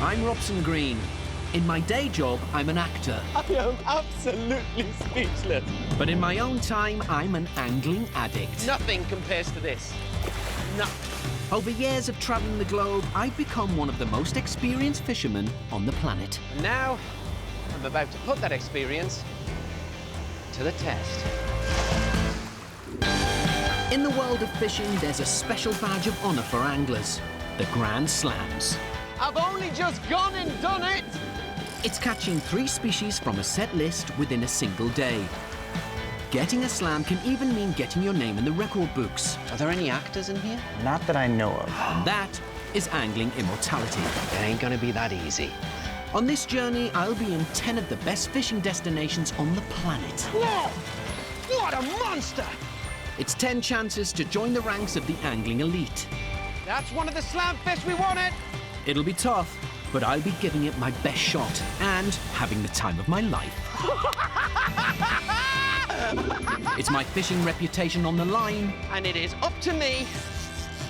I'm Robson Green. In my day job, I'm an actor. I am absolutely speechless. But in my own time, I'm an angling addict. Nothing compares to this. Nothing. Over years of traveling the globe, I've become one of the most experienced fishermen on the planet. And now, I'm about to put that experience to the test. In the world of fishing, there's a special badge of honor for anglers, the Grand Slams. I've only just gone and done it! It's catching 3 species from a set list within a single day. Getting a slam can even mean getting your name in the record books. Are there any actors in here? Not that I know of. And that is angling immortality. It ain't gonna be that easy. On this journey, I'll be in 10 of the best fishing destinations on the planet. Whoa! What a monster! It's 10 chances to join the ranks of the angling elite. That's one of the slam fish we wanted! It'll be tough, but I'll be giving it my best shot and having the time of my life. It's my fishing reputation on the line. And it is up to me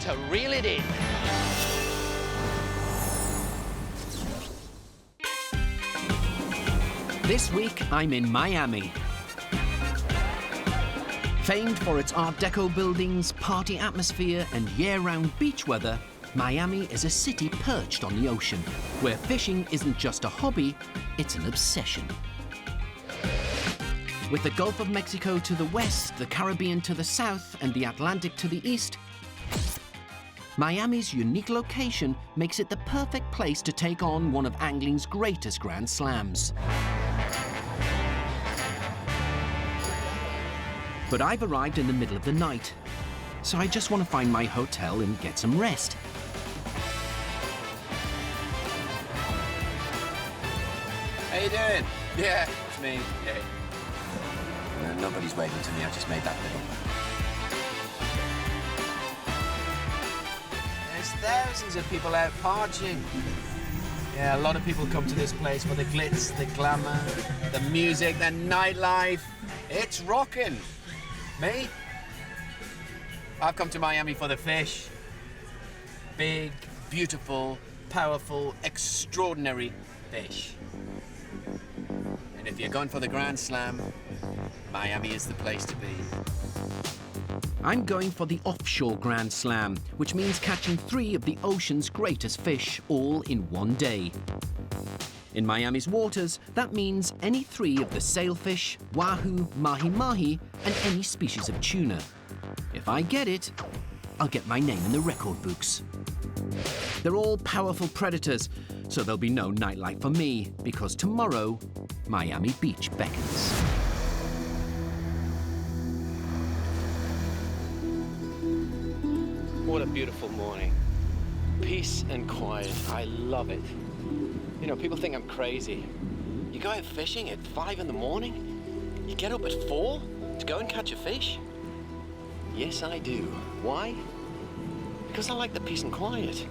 to reel it in. This week, I'm in Miami. Famed for its Art Deco buildings, party atmosphere, and year-round beach weather, Miami is a city perched on the ocean, where fishing isn't just a hobby, it's an obsession. With the Gulf of Mexico to the west, the Caribbean to the south, and the Atlantic to the east, Miami's unique location makes it the perfect place to take on one of angling's greatest Grand Slams. But I've arrived in the middle of the night, so I just want to find my hotel and get some rest. How you doing? Yeah, it's me. Yeah. Nobody's waving to me. I just made that bit up. There's thousands of people out partying. Yeah, a lot of people come to this place for the glitz, the glamour, the music, the nightlife. It's rocking. Me? I've come to Miami for the fish. Big, beautiful, powerful, extraordinary fish. And if you're going for the Grand Slam, Miami is the place to be. I'm going for the offshore Grand Slam, which means catching 3 of the ocean's greatest fish, all in one day. In Miami's waters, that means any 3 of the sailfish, wahoo, mahi-mahi, and any species of tuna. If I get it, I'll get my name in the record books. They're all powerful predators, so there'll be no nightlife for me, because tomorrow, Miami Beach beckons. What a beautiful morning. Peace and quiet. I love it. You know, people think I'm crazy. You go out fishing at 5 in the morning? You get up at 4 to go and catch a fish? Yes, I do. Why? Because I like the peace and quiet.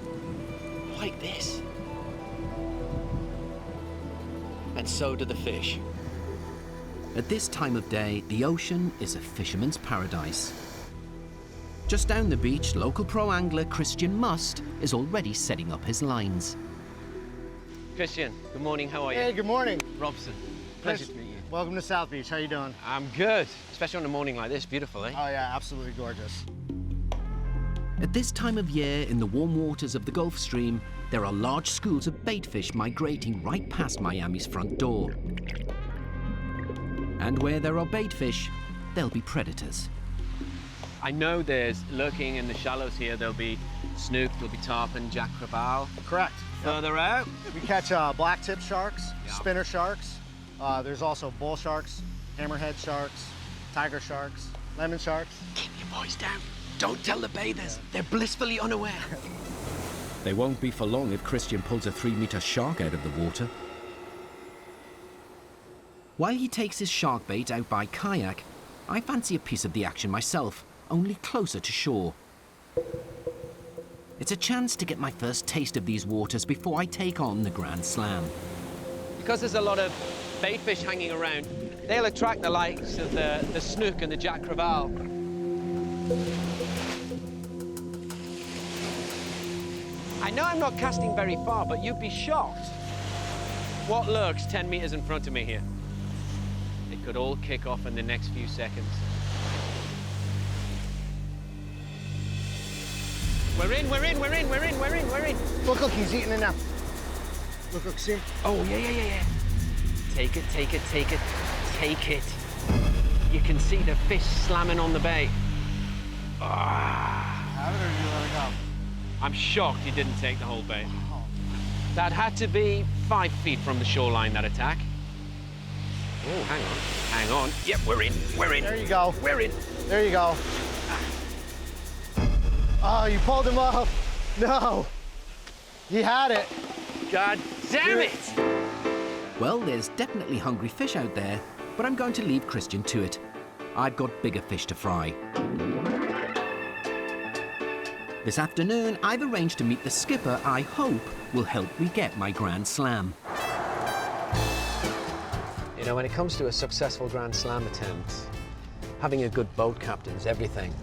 Like this. And so do the fish. At this time of day, the ocean is a fisherman's paradise. Just down the beach, local pro angler Christian Must is already setting up his lines. Christian, good morning. How are you? Hey, good morning. Robson, pleasure to meet you. Welcome to South Beach. How you doing? I'm good, especially on a morning like this. Beautiful, eh? Oh yeah, absolutely gorgeous. At this time of year, in the warm waters of the Gulf Stream, there are large schools of baitfish migrating right past Miami's front door. And where there are baitfish, there'll be predators. I know there's lurking in the shallows here. There'll be snook, there'll be tarpon, jack crevalle. Correct. Further out, We catch black-tip sharks, Yeah. spinner sharks. There's also bull sharks, hammerhead sharks, tiger sharks, lemon sharks. keep your voice down. Don't tell the bathers. They're blissfully unaware. They won't be for long if Christian pulls a 3-meter shark out of the water. While he takes his shark bait out by kayak, I fancy a piece of the action myself, only closer to shore. It's a chance to get my first taste of these waters before I take on the Grand Slam. Because there's a lot of bait fish hanging around, they'll attract the likes of the snook and the jack crevalle. I know I'm not casting very far, but you'd be shocked. What lurks 10 meters in front of me here? It could all kick off in the next few seconds. We're in. Look, he's eating it now. Look, see him? Oh, yeah. Take it. You can see the fish slamming on the bait. Have it or did you let it go? I'm shocked you didn't take the whole bait. That had to be 5 feet from the shoreline, that attack. Oh, hang on. Yep, we're in. There you go. We're in. There you go. Oh, you pulled him off. No. He had it. God damn it! Well, there's definitely hungry fish out there, but I'm going to leave Christian to it. I've got bigger fish to fry. This afternoon, I've arranged to meet the skipper I hope will help me get my Grand Slam. You know, when it comes to a successful Grand Slam attempt, having a good boat captain is everything.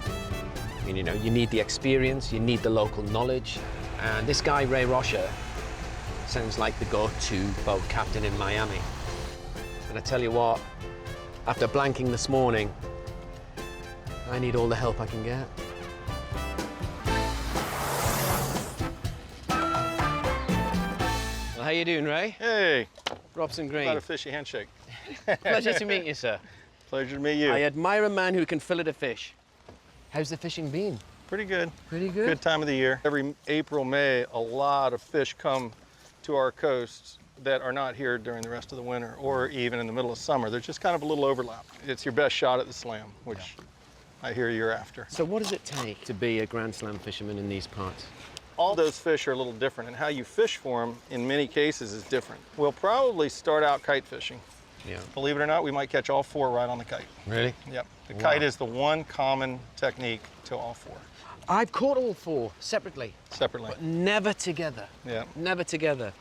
I mean, you know, you need the experience, you need the local knowledge, and this guy, Ray Rocha, sounds like the go-to boat captain in Miami. And I tell you what, after blanking this morning, I need all the help I can get. Well, how you doing, Ray? Hey, Robson Green. about a fishy handshake. Pleasure to meet you, sir. Pleasure to meet you. I admire a man who can fillet a fish. How's the fishing been? Pretty good. Pretty good? Good time of the year. Every April, May, a lot of fish come to our coasts that are not here during the rest of the winter or even in the middle of summer. There's just kind of a little overlap. It's your best shot at the slam, which I hear you're after. So what does it take to be a Grand Slam fisherman in these parts? All those fish are a little different, and how you fish for them in many cases is different. We'll probably start out kite fishing. Yeah. Believe it or not, we might catch all 4 right on the kite. Really? Yep. The Wow. kite is the one common technique to all 4. I've caught all 4 separately, Separately. but never together. Yeah. Never together.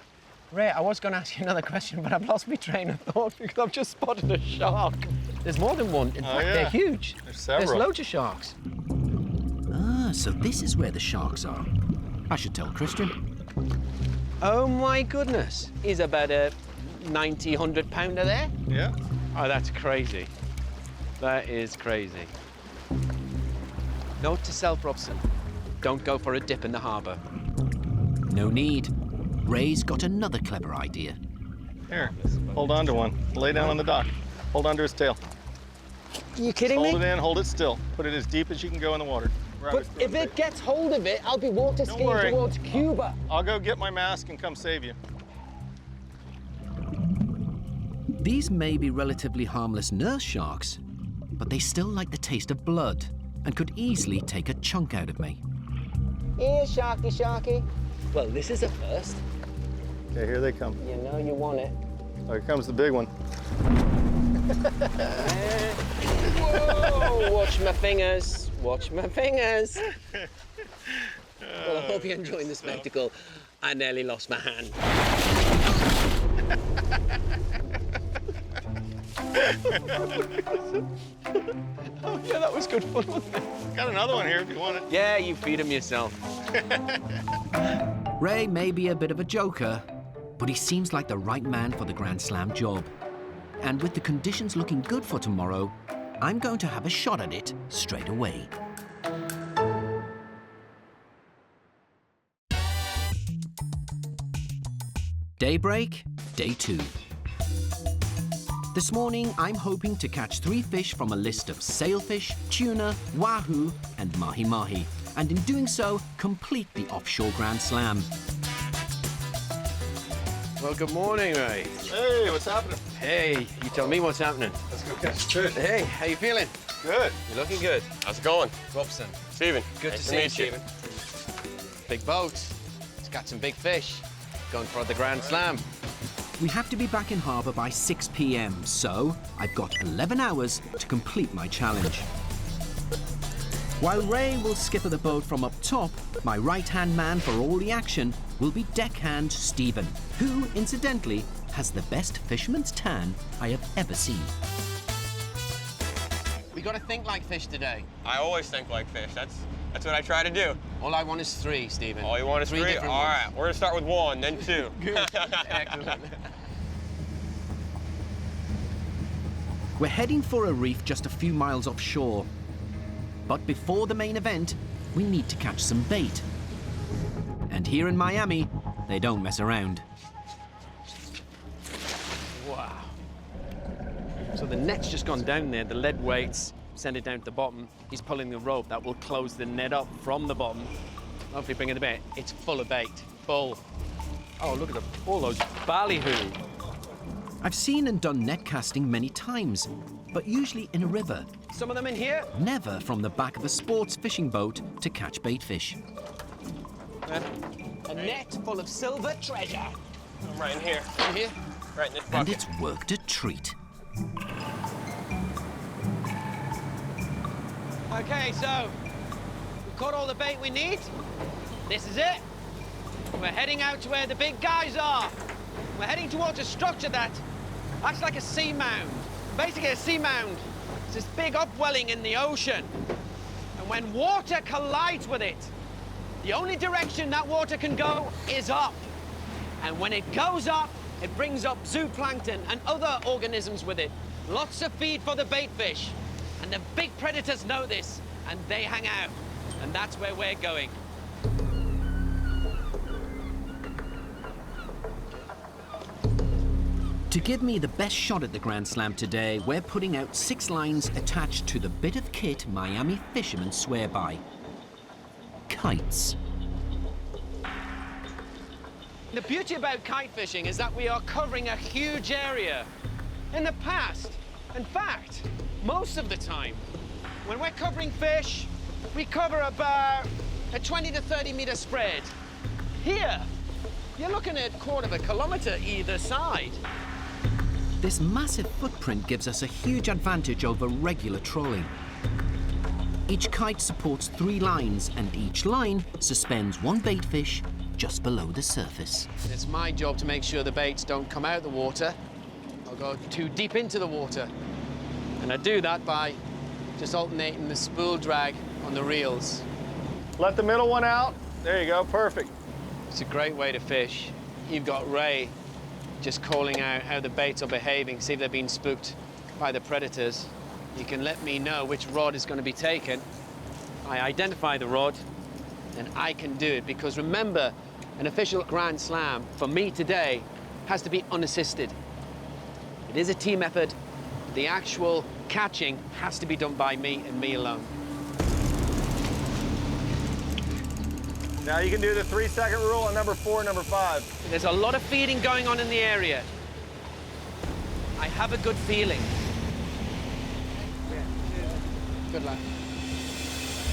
Ray, I was going to ask you another question, but I've lost my train of thought because I've just spotted a shark. There's more than one. In fact, yeah. they're huge. There's several. There's loads of sharks. Ah, so this is where the sharks are. I should tell Christian. Oh my goodness. Is about a 90, 100 pounder there? Yeah. Oh, that's crazy. That is crazy. Note to self, Robson. Don't go for a dip in the harbour. No need. Ray's got another clever idea. Here, hold on to one. Lay down on the dock. Hold on to his tail. Are you kidding Hold me? it in, hold it still. Put it as deep as you can go in the water. Grab But his throat if it bait. gets hold of it, I'll be water Don't skiing worry. towards Cuba. I'll go get my mask and come save you. These may be relatively harmless nurse sharks, but they still like the taste of blood and could easily take a chunk out of me. Here, Sharky, Sharky. Well, this is a first. Okay, here they come. You know you want it. Oh, here comes the big one. Whoa! Watch my fingers. Watch my fingers. Well, I hope you're enjoying the spectacle. I nearly lost my hand. Oh, yeah, that was good fun, wasn't it? Got another one here if you want it. Yeah, you feed him yourself. Ray may be a bit of a joker, but he seems like the right man for the Grand Slam job. And with the conditions looking good for tomorrow, I'm going to have a shot at it straight away. Daybreak, day 2. This morning, I'm hoping to catch 3 fish from a list of sailfish, tuna, wahoo, and mahi-mahi, and in doing so, complete the offshore Grand Slam. Well, good morning, Ray. Hey, what's happening? Hey, you tell me what's happening. Let's go catch fish. Hey, how you feeling? Good. You're looking good. How's it going? Robson, Stephen. good Nice to see you, meet Stephen. Big boat. It's got some big fish. Going for the Grand Slam. We have to be back in harbour by 6 p.m, so I've got 11 hours to complete my challenge. While Ray will skipper the boat from up top, my right-hand man for all the action will be deckhand Stephen, who, incidentally, has the best fisherman's tan I have ever seen. We got to think like fish today. I always think like fish. That's what I try to do. All I want is 3, Stephen. All you want is 3? different All ones. right, we're gonna start with 1, then 2. Good. Excellent. We're heading for a reef just a few miles offshore. But before the main event, we need to catch some bait. And here in Miami, they don't mess around. Wow. So the net's just gone down there, the lead weights send it down to the bottom. He's pulling the rope that will close the net up from the bottom. Hopefully bringing the bait. It's full of bait, full. Oh, look at all those ballyhoo. I've seen and done net casting many times, but usually in a river, Some of them in here. never from the back of a sports fishing boat to catch bait fish. A net full of silver treasure. I'm right in here. In here. Right in this And bucket. it's worked a treat. Okay, so we've caught all the bait we need. This is it. We're heading out to where the big guys are. We're heading towards a structure that acts like a sea mound. Basically, a sea mound is this big upwelling in the ocean. And when water collides with it, the only direction that water can go is up. And when it goes up, it brings up zooplankton and other organisms with it. Lots of feed for the bait fish. And the big predators know this, and they hang out. And that's where we're going. To give me the best shot at the Grand Slam today, we're putting out 6 lines attached to the bit of kit Miami fishermen swear by. Kites. The beauty about kite fishing is that we are covering a huge area. In the past, in fact, most of the time, when we're covering fish, we cover about a 20 to 30 meter spread. Here, you're looking at 1/4 kilometer either side. This massive footprint gives us a huge advantage over regular trolling. Each kite supports 3 lines, and each line suspends 1 bait fish just below the surface. It's my job to make sure the baits don't come out of the water or go too deep into the water. And I do that by just alternating the spool drag on the reels. Let the middle one out. There you go, perfect. It's a great way to fish. You've got Ray just calling out how the baits are behaving, see if they're being spooked by the predators. You can let me know which rod is going to be taken. I identify the rod, and I can do it, because remember, an official Grand Slam for me today has to be unassisted. It is a team effort. The actual catching has to be done by me and me alone. Now you can do the 3-second rule on number 4 and number 5. There's a lot of feeding going on in the area. I have a good feeling. Good luck.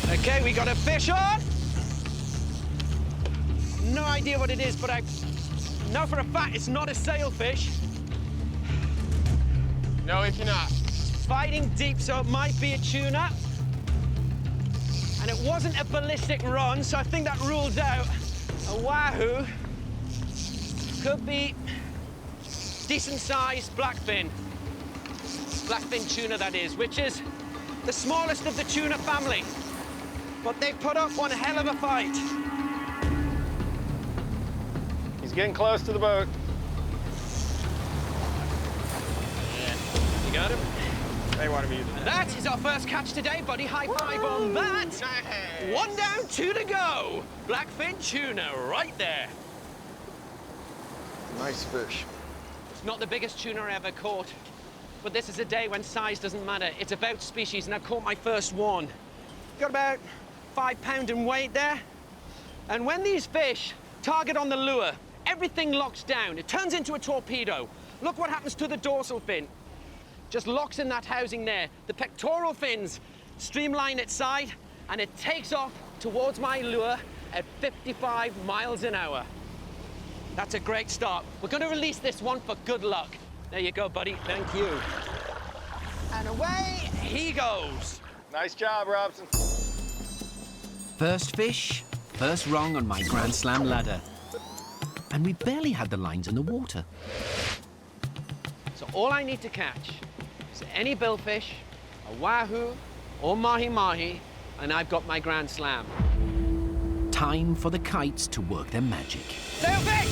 Okay, we got a fish on. No idea what it is, but I know for a fact it's not a sailfish. No, it's not. Fighting deep, so it might be a tuna. And it wasn't a ballistic run, so I think that rules out a wahoo. Could be decent-sized blackfin. Blackfin tuna, that is, which is the smallest of the tuna family. But they put up one hell of a fight. He's getting close to the boat. You got him? They want to be using that. That is our first catch today, buddy. High five on that. Nice. 1 down, 2 to go. Blackfin tuna right there. Nice fish. It's not the biggest tuna I ever caught, but this is a day when size doesn't matter. It's about species, and I caught my first one. Got about 5 pounds in weight there. And when these fish target on the lure, everything locks down. It turns into a torpedo. Look what happens to the dorsal fin. Just locks in that housing there. The pectoral fins streamline its side, and it takes off towards my lure at 55 miles an hour. That's a great start. We're going to release this one for good luck. There you go, buddy. Thank you. And away he goes. Nice job, Robson. First fish, first rung on my Grand Slam ladder. And we barely had the lines in the water. So all I need to catch is any billfish, a wahoo, or mahi-mahi, and I've got my Grand Slam. Time for the kites to work their magic. Sailfish!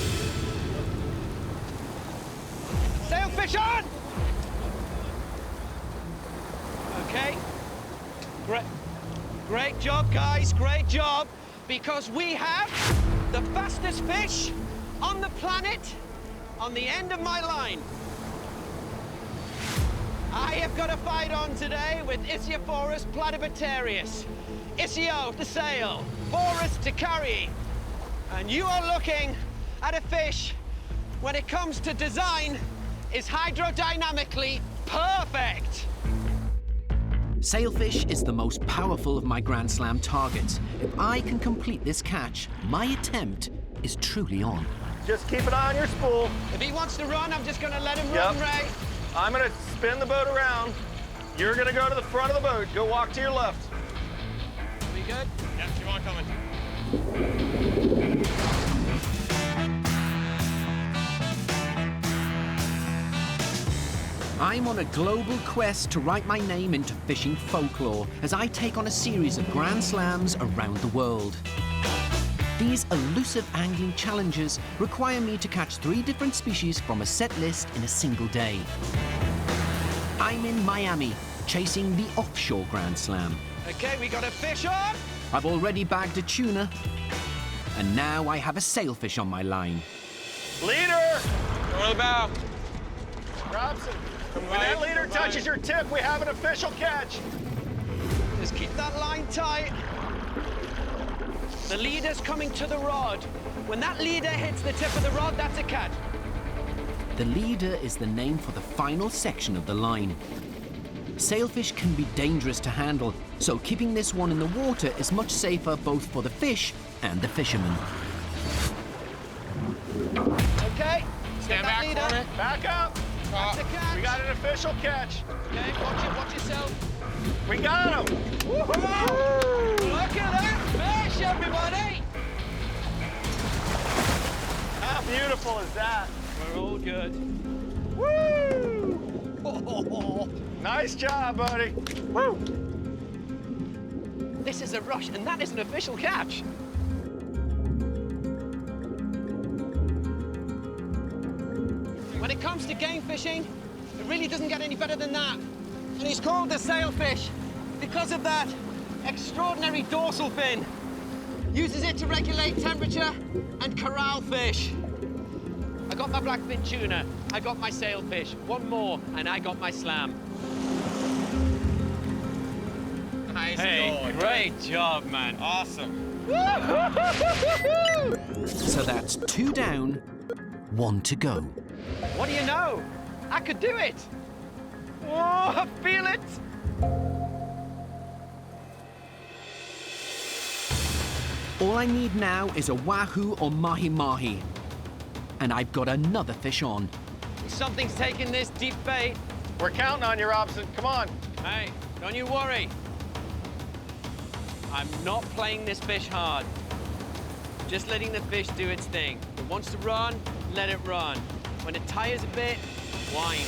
Sailfish on! Okay. Great job, guys, great job. Because we have the fastest fish on the planet on the end of my line. I have got a fight on today with Ichthyophorus platypetarius. Ichthyo to sail, Phorus to carry. And you are looking at a fish, when it comes to design, is hydrodynamically perfect. Sailfish is the most powerful of my Grand Slam targets. If I can complete this catch, my attempt is truly on. Just keep an eye on your spool. If he wants to run, I'm just gonna let him run, Ray. I'm gonna spin the boat around. You're gonna go to the front of the boat. Go walk to your left. We good? Yep, keep on coming. I'm on a global quest to write my name into fishing folklore as I take on a series of Grand Slams around the world. These elusive angling challenges require me to catch 3 different species from a set list in a single day. I'm in Miami, chasing the offshore Grand Slam. Okay, we got a fish on. I've already bagged a tuna, and now I have a sailfish on my line. Leader! Go on the bow. Robson, when that leader touches your tip, we have an official catch. Just keep that line tight. The leader's coming to the rod. When that leader hits the tip of the rod, that's a catch. The leader is the name for the final section of the line. Sailfish can be dangerous to handle, so keeping this one in the water is much safer both for the fish and the fisherman. Okay, Stand back leader. for me. Back up. That's a catch. We got an official catch. Okay, watch yourself. We got him. Woohoo! Look at that fish, everybody! How beautiful is that? We're all good. Woo! Nice job, buddy. Woo! This is a rush, and that is an official catch. When it comes to game fishing, it really doesn't get any better than that. And he's called the sailfish because of that extraordinary dorsal fin. Uses it to regulate temperature and corral fish. I got my blackfin tuna, I got my sailfish, one more, and I got my slam. Nice Hey, going. great job, man. Awesome. So that's 2 down, 1 to go. What do you know? I could do it. Oh, I feel it. All I need now is a wahoo or mahi-mahi. And I've got another fish on. Something's taking this deep bait. We're counting on you, Robson. Come on. Hey, don't you worry. I'm not playing this fish hard. Just letting the fish do its thing. If it wants to run, let it run. When it tires a bit, whine.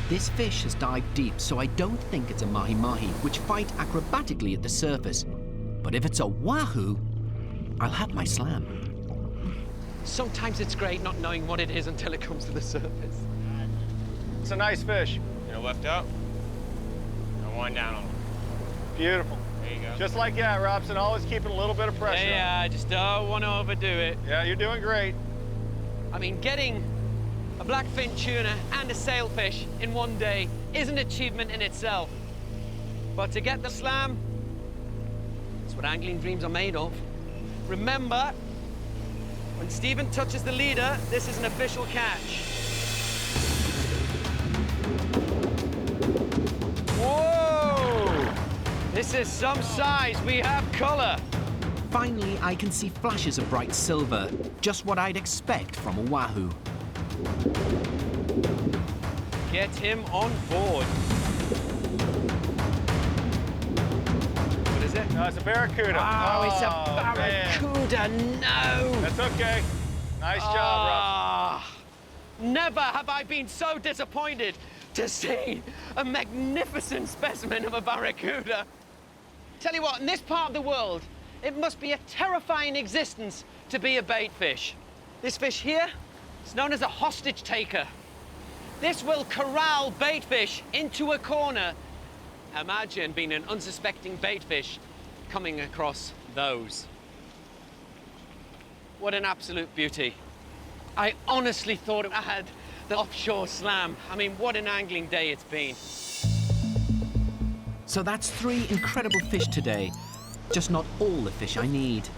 This fish has dived deep, so I don't think it's a mahi-mahi, which fight acrobatically at the surface. But if it's a wahoo, I'll have my slam. Sometimes it's great not knowing what it is until it comes to the surface. It's a nice fish. You're left up. And one down on him. Beautiful. There you go. Just like that, Robson. Always keeping a little bit of pressure. Yeah, I just don't want to overdo it. Yeah, you're doing great. I mean, getting a blackfin tuna and a sailfish in one day is an achievement in itself. But to get the slam, that's what angling dreams are made of. Remember, when Stephen touches the leader, this is an official catch. Whoa! This is some size. We have color. Finally, I can see flashes of bright silver, just what I'd expect from a wahoo. Get him on board. What is it? No, it's a barracuda. Oh, it's a man. barracuda. No. That's okay. Nice job, Ah, never have I been so disappointed to see a magnificent specimen of a barracuda. Tell you what, in this part of the world, it must be a terrifying existence to be a bait fish. This fish here is known as a hostage taker. This will corral bait fish into a corner. Imagine being an unsuspecting bait fish coming across those. What an absolute beauty. I honestly thought I had the offshore slam. I mean, what an angling day it's been. So that's 3 incredible fish today. Just not all the fish I need.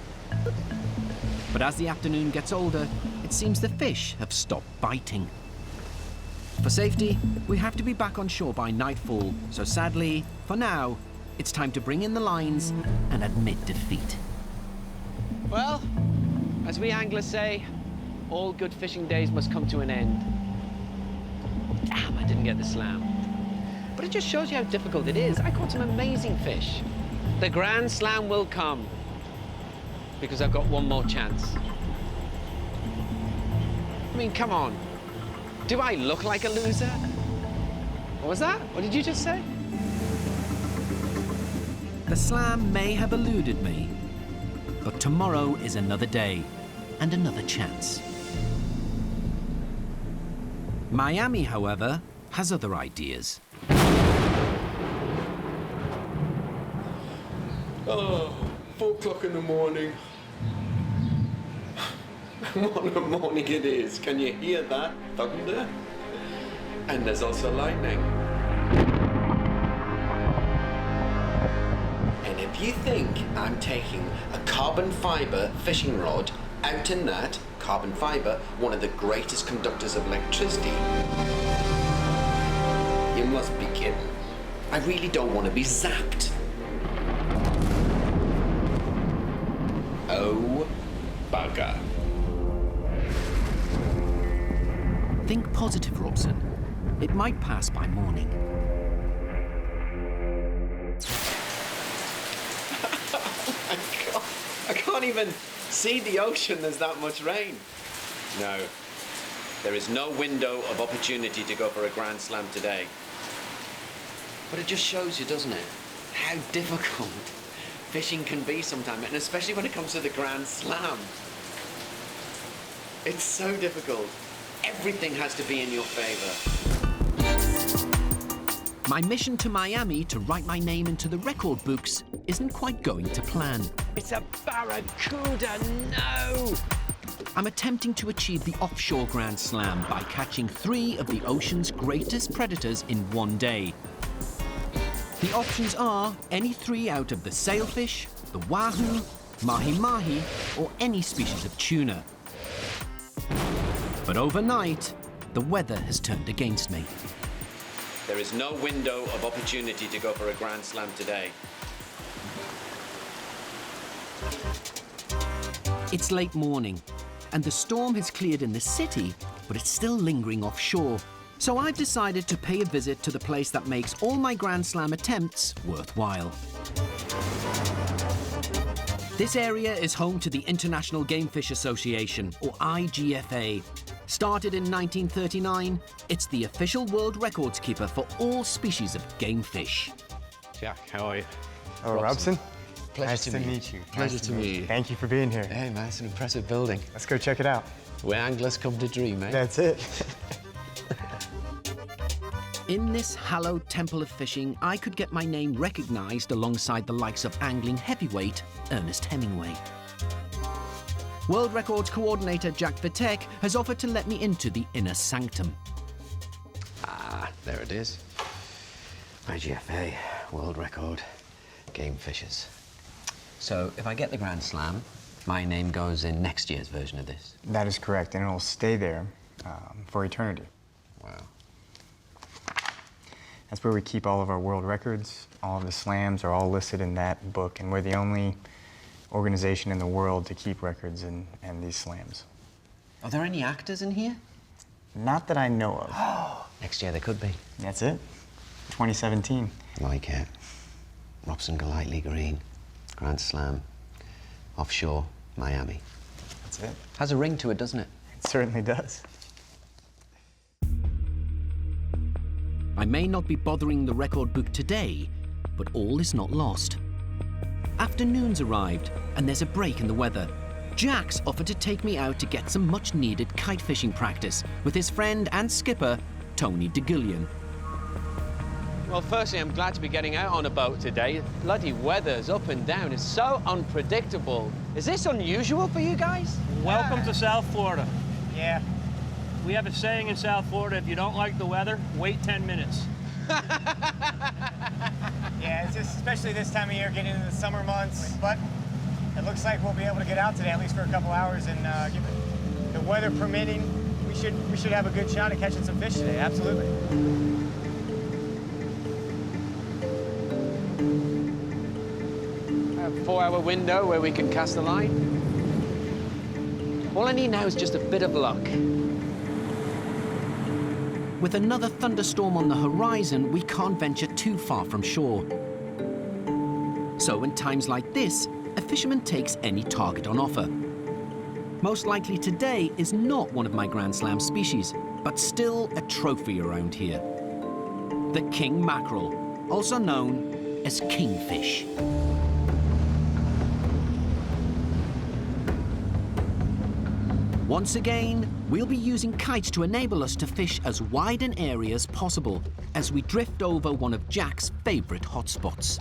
But as the afternoon gets older, it seems the fish have stopped biting. For safety, we have to be back on shore by nightfall. So sadly, for now, it's time to bring in the lines and admit defeat. Well, as we anglers say, all good fishing days must come to an end. Damn, I didn't get the slam. But it just shows you how difficult it is. I caught some amazing fish. The Grand Slam will come because I've got one more chance. I mean, come on. Do I look like a loser? What was that? What did you just say? The slam may have eluded me, but tomorrow is another day and another chance. Miami, however, has other ideas. Oh, 4 o'clock in the morning. What a morning it is. Can you hear that thunder? And there's also lightning. And if you think I'm taking a carbon fiber fishing rod out in that carbon fiber, one of the greatest conductors of electricity, you must be kidding. I really don't want to be zapped. Oh, bugger. Think positive, Robson. It might pass by morning. I can't even see the ocean, there's that much rain. No, there is no window of opportunity to go for a Grand Slam today. But it just shows you, doesn't it, how difficult fishing can be sometimes, and especially when it comes to the Grand Slam. It's so difficult. Everything has to be in your favor. My mission to Miami to write my name into the record books isn't quite going to plan. It's a barracuda, no! I'm attempting to achieve the offshore Grand Slam by catching 3 of the ocean's greatest predators in one day. The options are any 3 out of the sailfish, the wahoo, mahi-mahi, or any species of tuna. But overnight, the weather has turned against me. There is no window of opportunity to go for a Grand Slam today. It's late morning, and the storm has cleared in the city, but it's still lingering offshore. So I've decided to pay a visit to the place that makes all my Grand Slam attempts worthwhile. This area is home to the International Game Fish Association, or IGFA. Started in 1939, it's the official world records keeper for all species of game fish. Jack, how are you? Oh, Robson. Pleasure Nice to to meet meet you. Pleasure to meet you. Thank you for being here. Hey man, it's an impressive building. Let's go check it out. Where anglers come to dream, eh? That's it. In this hallowed temple of fishing, I could get my name recognized alongside the likes of angling heavyweight Ernest Hemingway. World Records coordinator Jack Vitek has offered to let me into the inner sanctum. Ah, there it is. IGFA, world record, game fishers. So if I get the Grand Slam, my name goes in next year's version of this. That is correct, and it'll stay there for eternity. Wow. That's where we keep all of our world records. All of the slams are all listed in that book, and we're the only organization in the world to keep records and these slams. Are there any actors in here? Not that I know of. Next year there could be. That's it. 2017. Like it. Robson Green, Grand Slam, offshore, Miami. That's it. Has a ring to it, doesn't it? It certainly does. I may not be bothering the record book today, but all is not lost. Afternoon's arrived, and there's a break in the weather. Jack's offered to take me out to get some much-needed kite fishing practice with his friend and skipper, Tony DeGillian. Well, firstly, I'm glad to be getting out on a boat today. Bloody weather's up and down. It's so unpredictable. Is this unusual for you guys? Welcome to South Florida. Yeah. We have a saying in South Florida, if you don't like the weather, wait 10 minutes. Yeah, it's just, especially this time of year, getting into the summer months. But it looks like we'll be able to get out today, at least for a couple hours, and the weather permitting, we should have a good shot at catching some fish today. Absolutely. A 4-hour window where we can cast the line. All I need now is just a bit of luck. With another thunderstorm on the horizon, we can't venture too far from shore. So in times like this, a fisherman takes any target on offer. Most likely today is not one of my Grand Slam species, but still a trophy around here. The king mackerel, also known as kingfish. Once again, we'll be using kites to enable us to fish as wide an area as possible as we drift over one of Jack's favorite hotspots.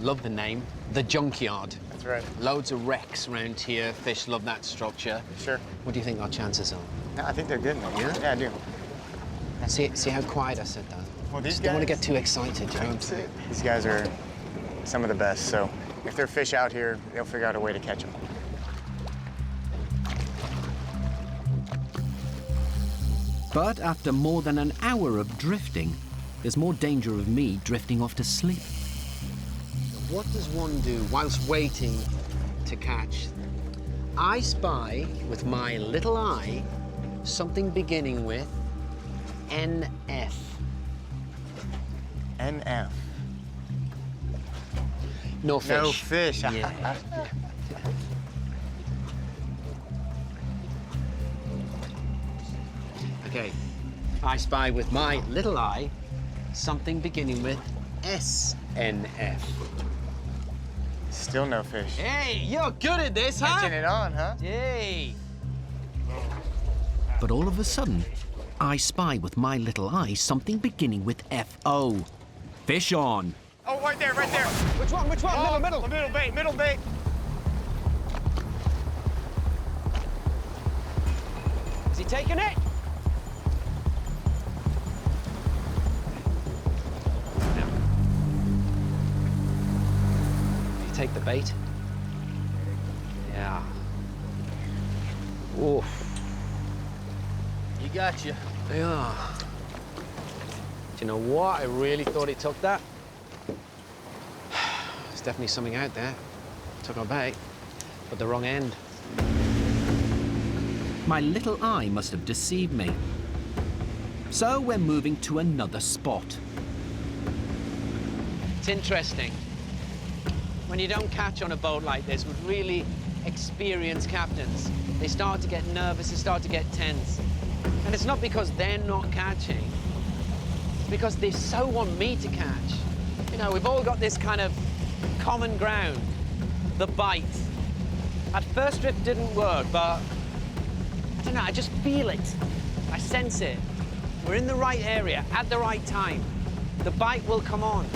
Love the name, the junkyard. That's right. Loads of wrecks around here. Fish love that structure. Sure. What do you think our chances are? No, I think they're good, man. Yeah? Yeah, I do. See how quiet I said that? Well, these Just don't want to guys- get too excited, you know what I'm saying? These guys are some of the best, so if there are fish out here, they'll figure out a way to catch them. But after more than an hour of drifting, there's more danger of me drifting off to sleep. What does one do whilst waiting to catch? I spy with my little eye something beginning with NF. NF. No fish. No fish. Yeah. Okay. I spy with my little eye something beginning with SNF. Still no fish. Hey, you're good at this, huh? Catching it on, huh? Hey. But all of a sudden, I spy with my little eye something beginning with FO. Fish on. Oh, right there, right there. Which one? Which one? Oh, Middle. Middle bait, middle bait. Is he taking it? No. Did he take the bait? Yeah. Oof. You got you. Yeah. Do you know what? I really thought it took that. There's definitely something out there. Took our bait, but the wrong end. My little eye must have deceived me. So we're moving to another spot. It's interesting. When you don't catch on a boat like this with really experienced captains, they start to get nervous, they start to get tense. And it's not because they're not catching, it's because they so want me to catch. You know, we've all got this kind of common ground, the bite. At first drift didn't work, but I don't know, I just feel it. I sense it. We're in the right area at the right time. The bite will come on.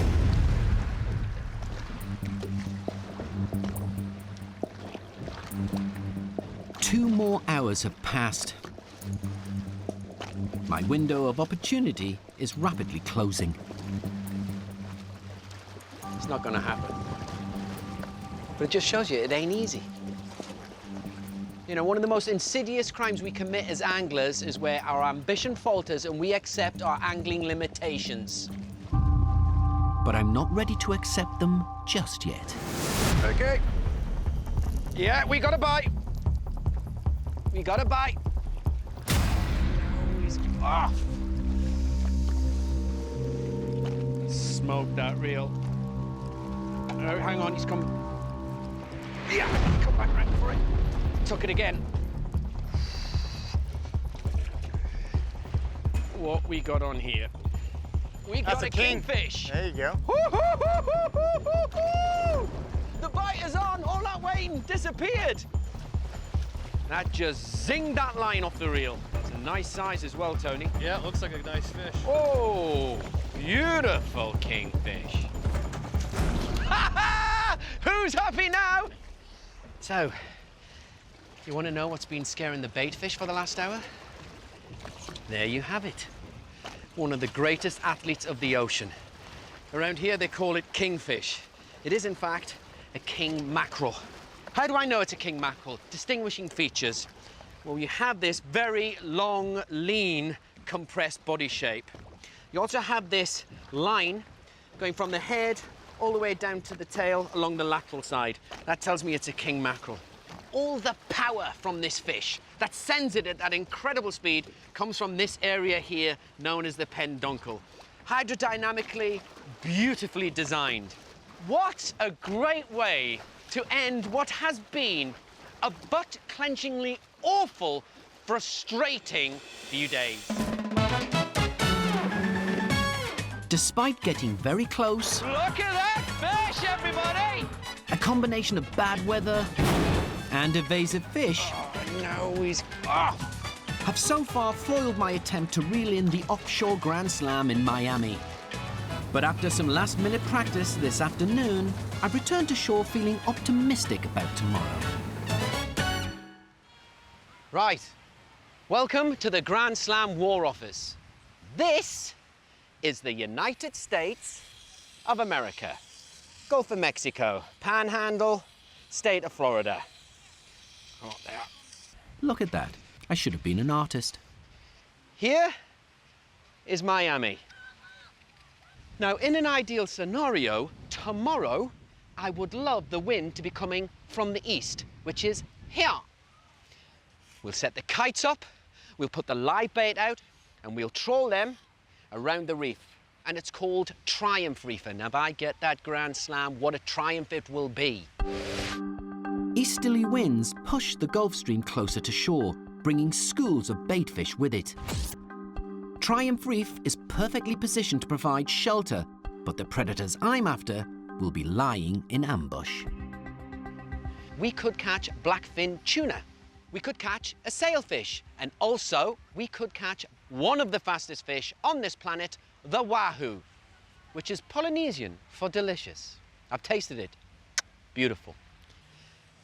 Two more hours have passed. My window of opportunity is rapidly closing. It's not gonna happen. But it just shows you it ain't easy. You know, one of the most insidious crimes we commit as anglers is where our ambition falters and we accept our angling limitations. But I'm not ready to accept them just yet. Okay. Yeah, we got a bite. We got a bite. Oh, he's off. Smoked that reel. Oh, hang on, he's coming. Yeah, come back right for it. Took it again. What we got on here? We That's got a a king. kingfish. There you go. The bite is on. All that waiting disappeared. That just zinged that line off the reel. It's a nice size as well, Tony. Yeah, it looks like a nice fish. Oh, beautiful kingfish. Who's happy now? So, you want to know what's been scaring the bait fish for the last hour? There you have it. One of the greatest athletes of the ocean. Around here, they call it kingfish. It is, in fact, a king mackerel. How do I know it's a king mackerel? Distinguishing features. Well, you have this very long, lean, compressed body shape. You also have this line going from the head all the way down to the tail along the lateral side. That tells me it's a king mackerel. All the power from this fish that sends it at that incredible speed comes from this area here known as the peduncle. Hydrodynamically, beautifully designed. What a great way to end what has been a butt-clenchingly awful, frustrating few days. Despite getting very close, Look at that fish, everybody! a combination of bad weather and evasive fish No, he's off. have so far foiled my attempt to reel in the offshore Grand Slam in Miami. But after some last-minute practice this afternoon, I've returned to shore feeling optimistic about tomorrow. Right. Welcome to the Grand Slam War Office. This is the United States of America. Gulf of Mexico, Panhandle, state of Florida. Oh, there. Look at that. I should have been an artist. Here is Miami. Now, in an ideal scenario, tomorrow, I would love the wind to be coming from the east, which is here. We'll set the kites up, we'll put the live bait out, and we'll troll them around the reef. And it's called Triumph Reefing. Now, if I get that Grand Slam, what a triumph it will be. Easterly winds push the Gulf Stream closer to shore, bringing schools of baitfish with it. Triumph Reef is perfectly positioned to provide shelter, but the predators I'm after will be lying in ambush. We could catch blackfin tuna. We could catch a sailfish. And also, we could catch one of the fastest fish on this planet, the wahoo, which is Polynesian for delicious. I've tasted it. Beautiful.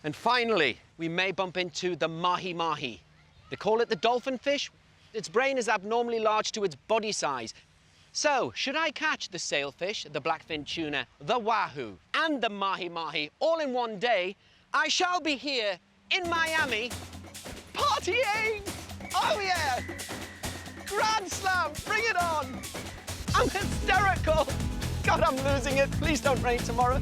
And finally, we may bump into the mahi-mahi. They call it the dolphin fish. Its brain is abnormally large to its body size. So, should I catch the sailfish, the blackfin tuna, the wahoo, and the mahi-mahi all in one day, I shall be here in Miami partying! Oh yeah! Grand Slam, bring it on! I'm hysterical! God, I'm losing it. Please don't rain tomorrow.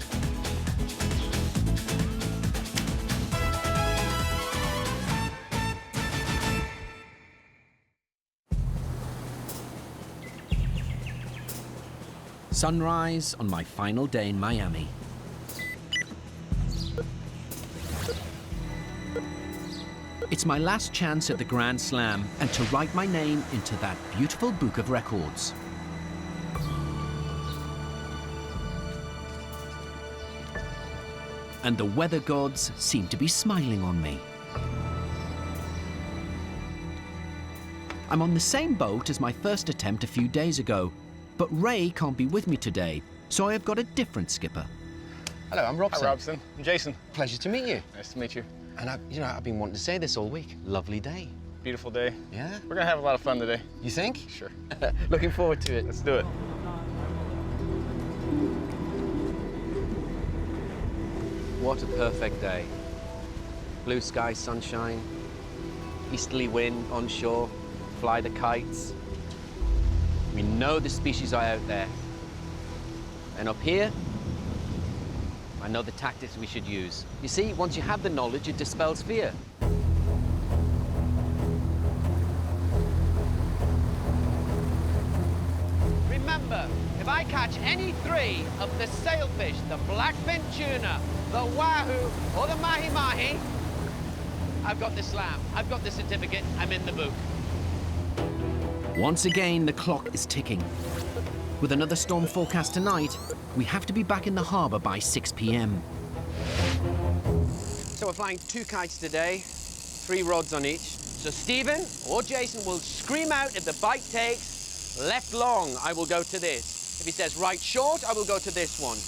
Sunrise on my final day in Miami. It's my last chance at the Grand Slam and to write my name into that beautiful book of records. And the weather gods seem to be smiling on me. I'm on the same boat as my first attempt a few days ago, but Ray can't be with me today, so I've got a different skipper. Hello, I'm Robson. Hi, Robson. I'm Jason. Pleasure to meet you. Nice to meet you. And I've been wanting to say this all week. Lovely day. Beautiful day. Yeah? We're gonna have a lot of fun today. You think? Sure. Looking forward to it. Let's do it. What a perfect day. Blue sky, sunshine, easterly wind onshore, fly the kites. We know the species are out there. And up here, I know the tactics we should use. You see, once you have the knowledge, it dispels fear. Remember, if I catch any three of the sailfish, the blackfin tuna, the wahoo, or the mahi-mahi, I've got the slam. I've got the certificate. I'm in the book. Once again, the clock is ticking. With another storm forecast tonight, we have to be back in the harbour by 6 p.m. So we're flying 2 kites today, 3 rods on each. So Stephen or Jason will scream out if the bite takes left long, I will go to this. If he says right short, I will go to this one.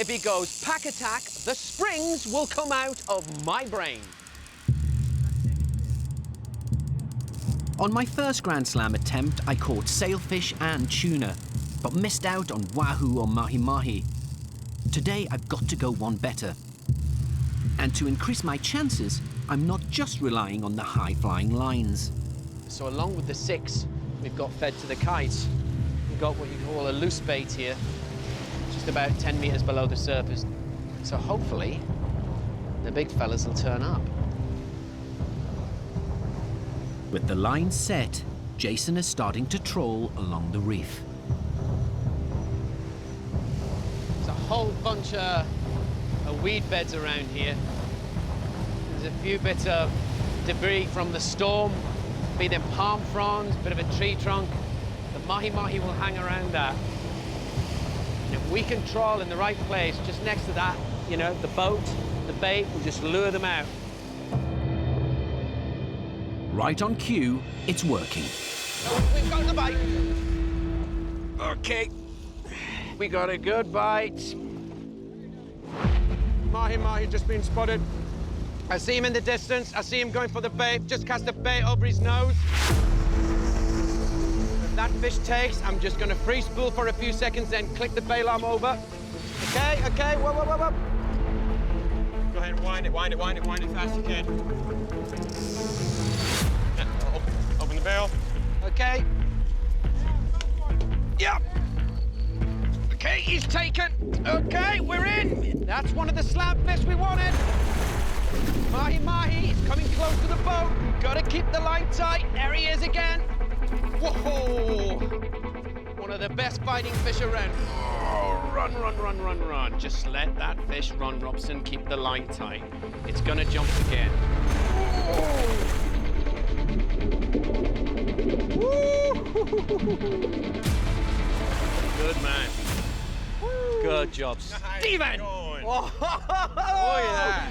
If he goes pack attack, the springs will come out of my brain. On my first Grand Slam attempt, I caught sailfish and tuna, but missed out on wahoo or mahi-mahi. Today, I've got to go one better. And to increase my chances, I'm not just relying on the high-flying lines. So along with the 6 we've got fed to the kites, we've got what you call a loose bait here, just about 10 meters below the surface. So hopefully, the big fellas will turn up. With the line set, Jason is starting to troll along the reef. There's a whole bunch of weed beds around here. There's a few bits of debris from the storm, be them palm fronds, bit of a tree trunk. The mahi-mahi will hang around that. And if we can trawl in the right place, just next to that, you know, the boat, the bait, will just lure them out. Right on cue, it's working. Oh, we've got the bite. Okay, we got a good bite. Mahi-mahi just been spotted. I see him in the distance. I see him going for the bait. Just cast the bait over his nose. If that fish takes, I'm just going to free spool for a few seconds, then click the bail arm over. Okay, okay, whoa, whoa, whoa, whoa. Go ahead and wind it fast as you can. Yeah, open the bail. Okay. Yep. Okay, he's taken. Okay, we're in. That's one of the slam fish we wanted. Mahi-mahi is coming close to the boat. Gotta keep the line tight. There he is again. Whoa! One of the best biting fish around. Oh, run, run, run, run, run. Just let that fish run, Robson. Keep the line tight. It's gonna jump again. Good man. Good job, Stephen! Look at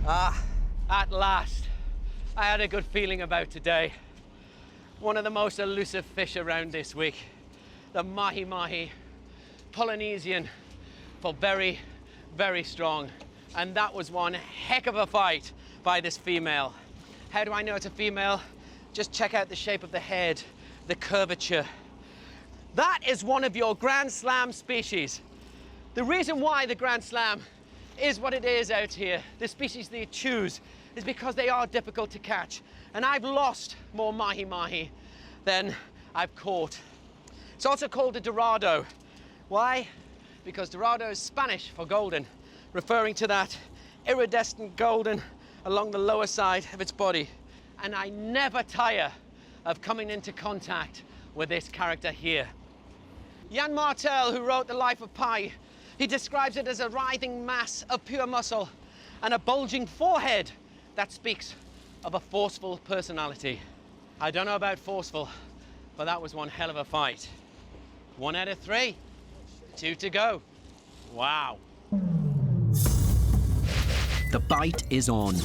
that. At last. I had a good feeling about today. One of the most elusive fish around this week. The mahi-mahi, Polynesian, for very, very strong. And that was one heck of a fight by this female. How do I know it's a female? Just check out the shape of the head, the curvature. That is one of your Grand Slam species. The reason why the Grand Slam is what it is out here, the species they choose, is because they are difficult to catch. And I've lost more mahi-mahi than I've caught. It's also called a dorado. Why? Because dorado is Spanish for golden, referring to that iridescent golden along the lower side of its body. And I never tire of coming into contact with this character here. Jan Martel, who wrote The Life of Pi, he describes it as a writhing mass of pure muscle and a bulging forehead that speaks of a forceful personality. I don't know about forceful, but that was one hell of a fight. 1 out of 3, 2 to go. Wow. The bite is on.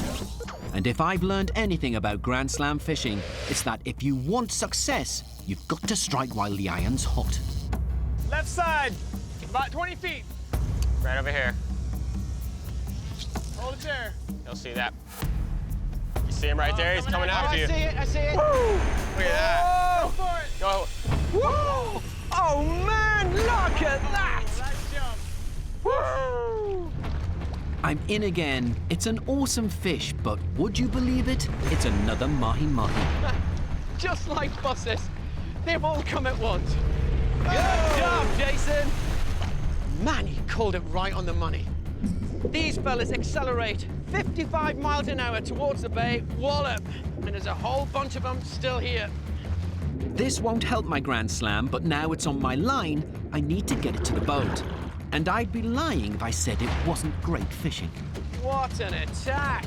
And if I've learned anything about Grand Slam fishing, it's that if you want success, you've got to strike while the iron's hot. Left side, about 20 feet. Right over here. Hold it there. You'll see that. You see him right there? He's coming after you. I see it, I see it. Look at that. Go for it. Go. Whoa! Oh man, look at that! Nice jump. Woo! I'm in again. It's an awesome fish, but would you believe it? It's another mahi-mahi. Just like buses, they've all come at once. Good job, Jason. Man, he called it right on the money. These fellas accelerate 55 miles an hour towards the bay, wallop, and there's a whole bunch of them still here. This won't help my Grand Slam, but now it's on my line, I need to get it to the boat. And I'd be lying if I said it wasn't great fishing. What an attack!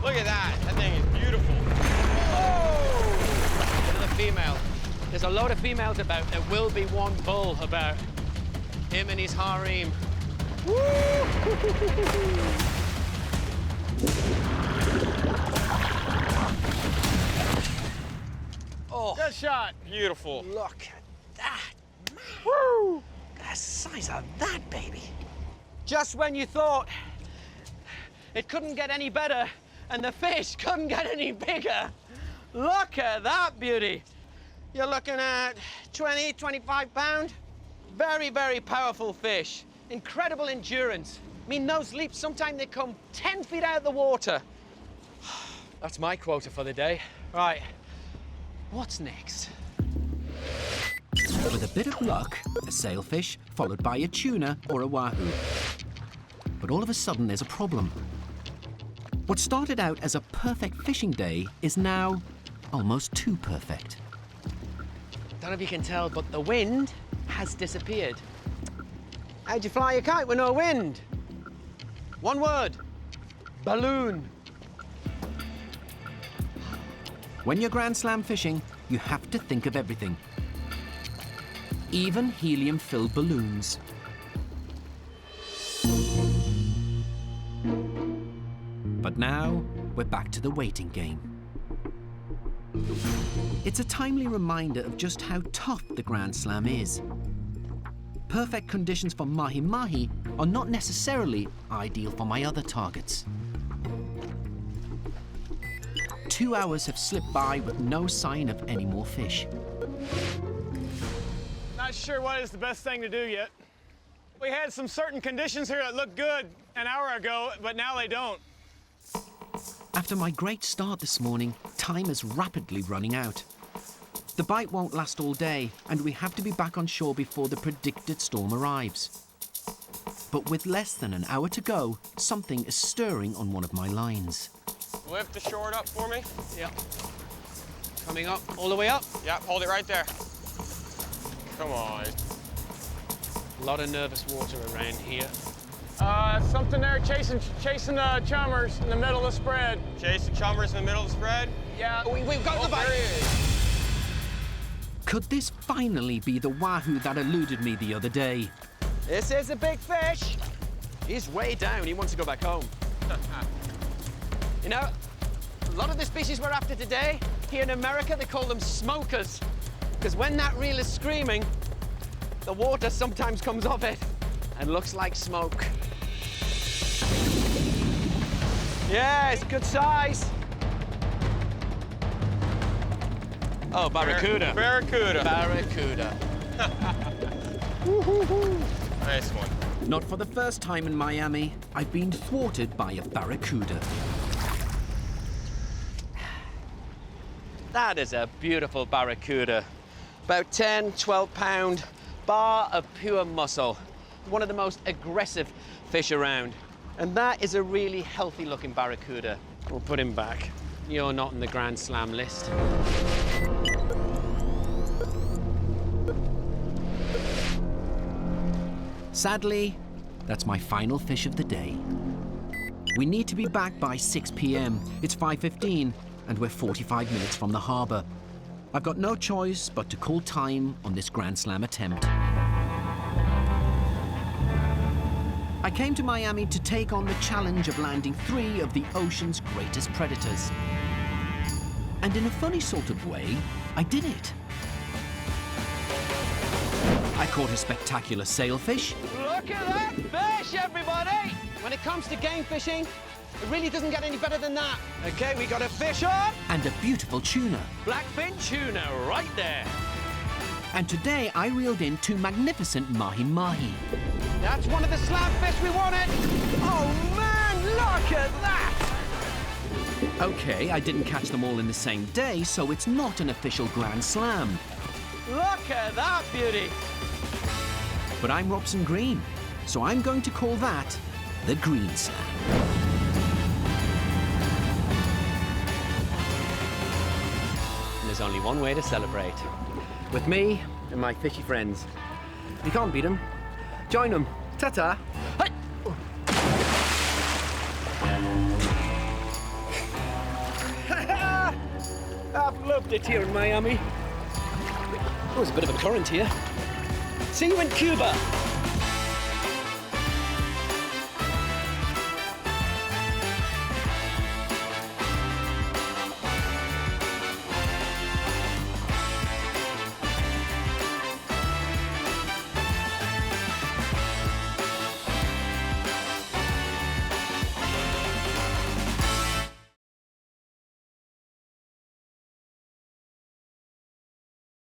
Look at that. That thing is beautiful. Whoa! Look at the female. There's a lot of females about. There will be one bull about. Him and his harem. Woo! Oh, Good shot. Beautiful. look at that. Woo! The size of that baby. Just when you thought it couldn't get any better and the fish couldn't get any bigger, look at that beauty. You're looking at 20, 25 pound. Very, very powerful fish. Incredible endurance. I mean, those leaps, sometimes they come 10 feet out of the water. That's my quota for the day. Right, what's next? With a bit of luck, a sailfish, followed by a tuna or a wahoo. But all of a sudden, there's a problem. What started out as a perfect fishing day is now almost too perfect. Don't know if you can tell, but the wind has disappeared. How'd you fly a kite with no wind? One word, balloon. When you're Grand Slam fishing, you have to think of everything. Even helium-filled balloons. But now, we're back to the waiting game. It's a timely reminder of just how tough the Grand Slam is. Perfect conditions for mahi-mahi are not necessarily ideal for my other targets. 2 hours have slipped by with no sign of any more fish. Not sure what is the best thing to do yet. We had some certain conditions here that looked good an hour ago, but now they don't. After my great start this morning, time is rapidly running out. The bite won't last all day, and we have to be back on shore before the predicted storm arrives. But with less than an hour to go, something is stirring on one of my lines. Lift the short up for me. Yep. Coming up, all the way up. Yep, hold it right there. Come on. A lot of nervous water around here. Something there chasing the chummers in the middle of the spread. Chase the chummers in the middle of the spread. Yeah. We've got the There he bite. is. Could this finally be the wahoo that eluded me the other day? This is a big fish. He's way down. He wants to go back home. You know, a lot of the species we're after today, here in America, they call them smokers. Because when that reel is screaming, the water sometimes comes off it and looks like smoke. Yes, good size. Oh, barracuda. Barracuda. Barracuda. Nice one. Not for the first time in Miami, I've been thwarted by a barracuda. That is a beautiful barracuda. About 10, 12 pound bar of pure muscle. One of the most aggressive fish around. And that is a really healthy looking barracuda. We'll put him back. You're not in the Grand Slam list. Sadly, that's my final fish of the day. We need to be back by 6 p.m. It's 5:15, and we're 45 minutes from the harbour. I've got no choice but to call time on this Grand Slam attempt. I came to Miami to take on the challenge of landing 3 of the ocean's greatest predators. And in a funny sort of way, I did it. I caught a spectacular sailfish, Look at that fish, everybody! When it comes to game fishing, it really doesn't get any better than that. Okay, we got a fish on. and a beautiful tuna. Blackfin tuna right there. And today I reeled in 2 magnificent mahi-mahi. That's one of the slab fish we wanted. Oh man, look at that! Okay, I didn't catch them all in the same day, so it's not an official Grand Slam. Look at that beauty. But I'm Robson Green, so I'm going to call that the Green Slam. And there's only one way to celebrate. With me and my fishy friends. You can't beat them. Join them. Ta-ta. Hey! I've loved it here in Miami. There's a bit of a current here. See you in Cuba!